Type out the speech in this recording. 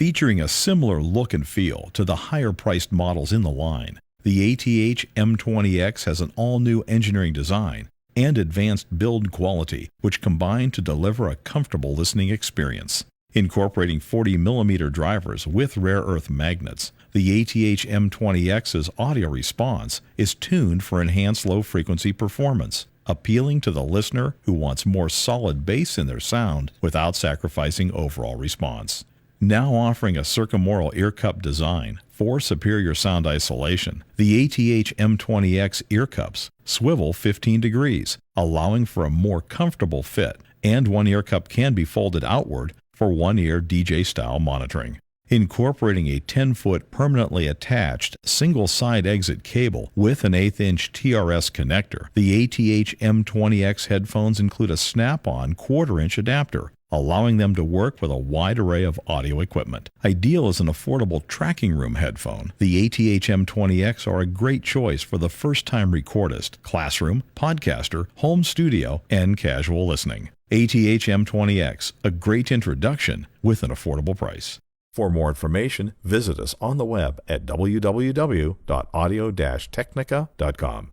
Featuring a similar look and feel to the higher-priced models in the line, the ATH-M20X has an all-new engineering design and advanced build quality, which combine to deliver a comfortable listening experience. Incorporating 40mm drivers with rare earth magnets, the ATH-M20X's audio response is tuned for enhanced low-frequency performance, appealing to the listener who wants more solid bass in their sound without sacrificing overall response. Now offering a circumaural ear cup design for superior sound isolation, the ATH-M20X ear cups swivel 15 degrees, allowing for a more comfortable fit, and one ear cup can be folded outward for one-ear DJ-style monitoring. Incorporating a 10-foot permanently attached single-side exit cable with an 1/8-inch TRS connector, the ATH-M20X headphones include a snap-on 1/4-inch adapter, allowing them to work with a wide array of audio equipment. Ideal as an affordable tracking room headphone, the ATH-M20X are a great choice for the first-time recordist, classroom, podcaster, home studio, and casual listening. ATH-M20X, a great introduction with an affordable price. For more information, visit us on the web at www.audio-technica.com.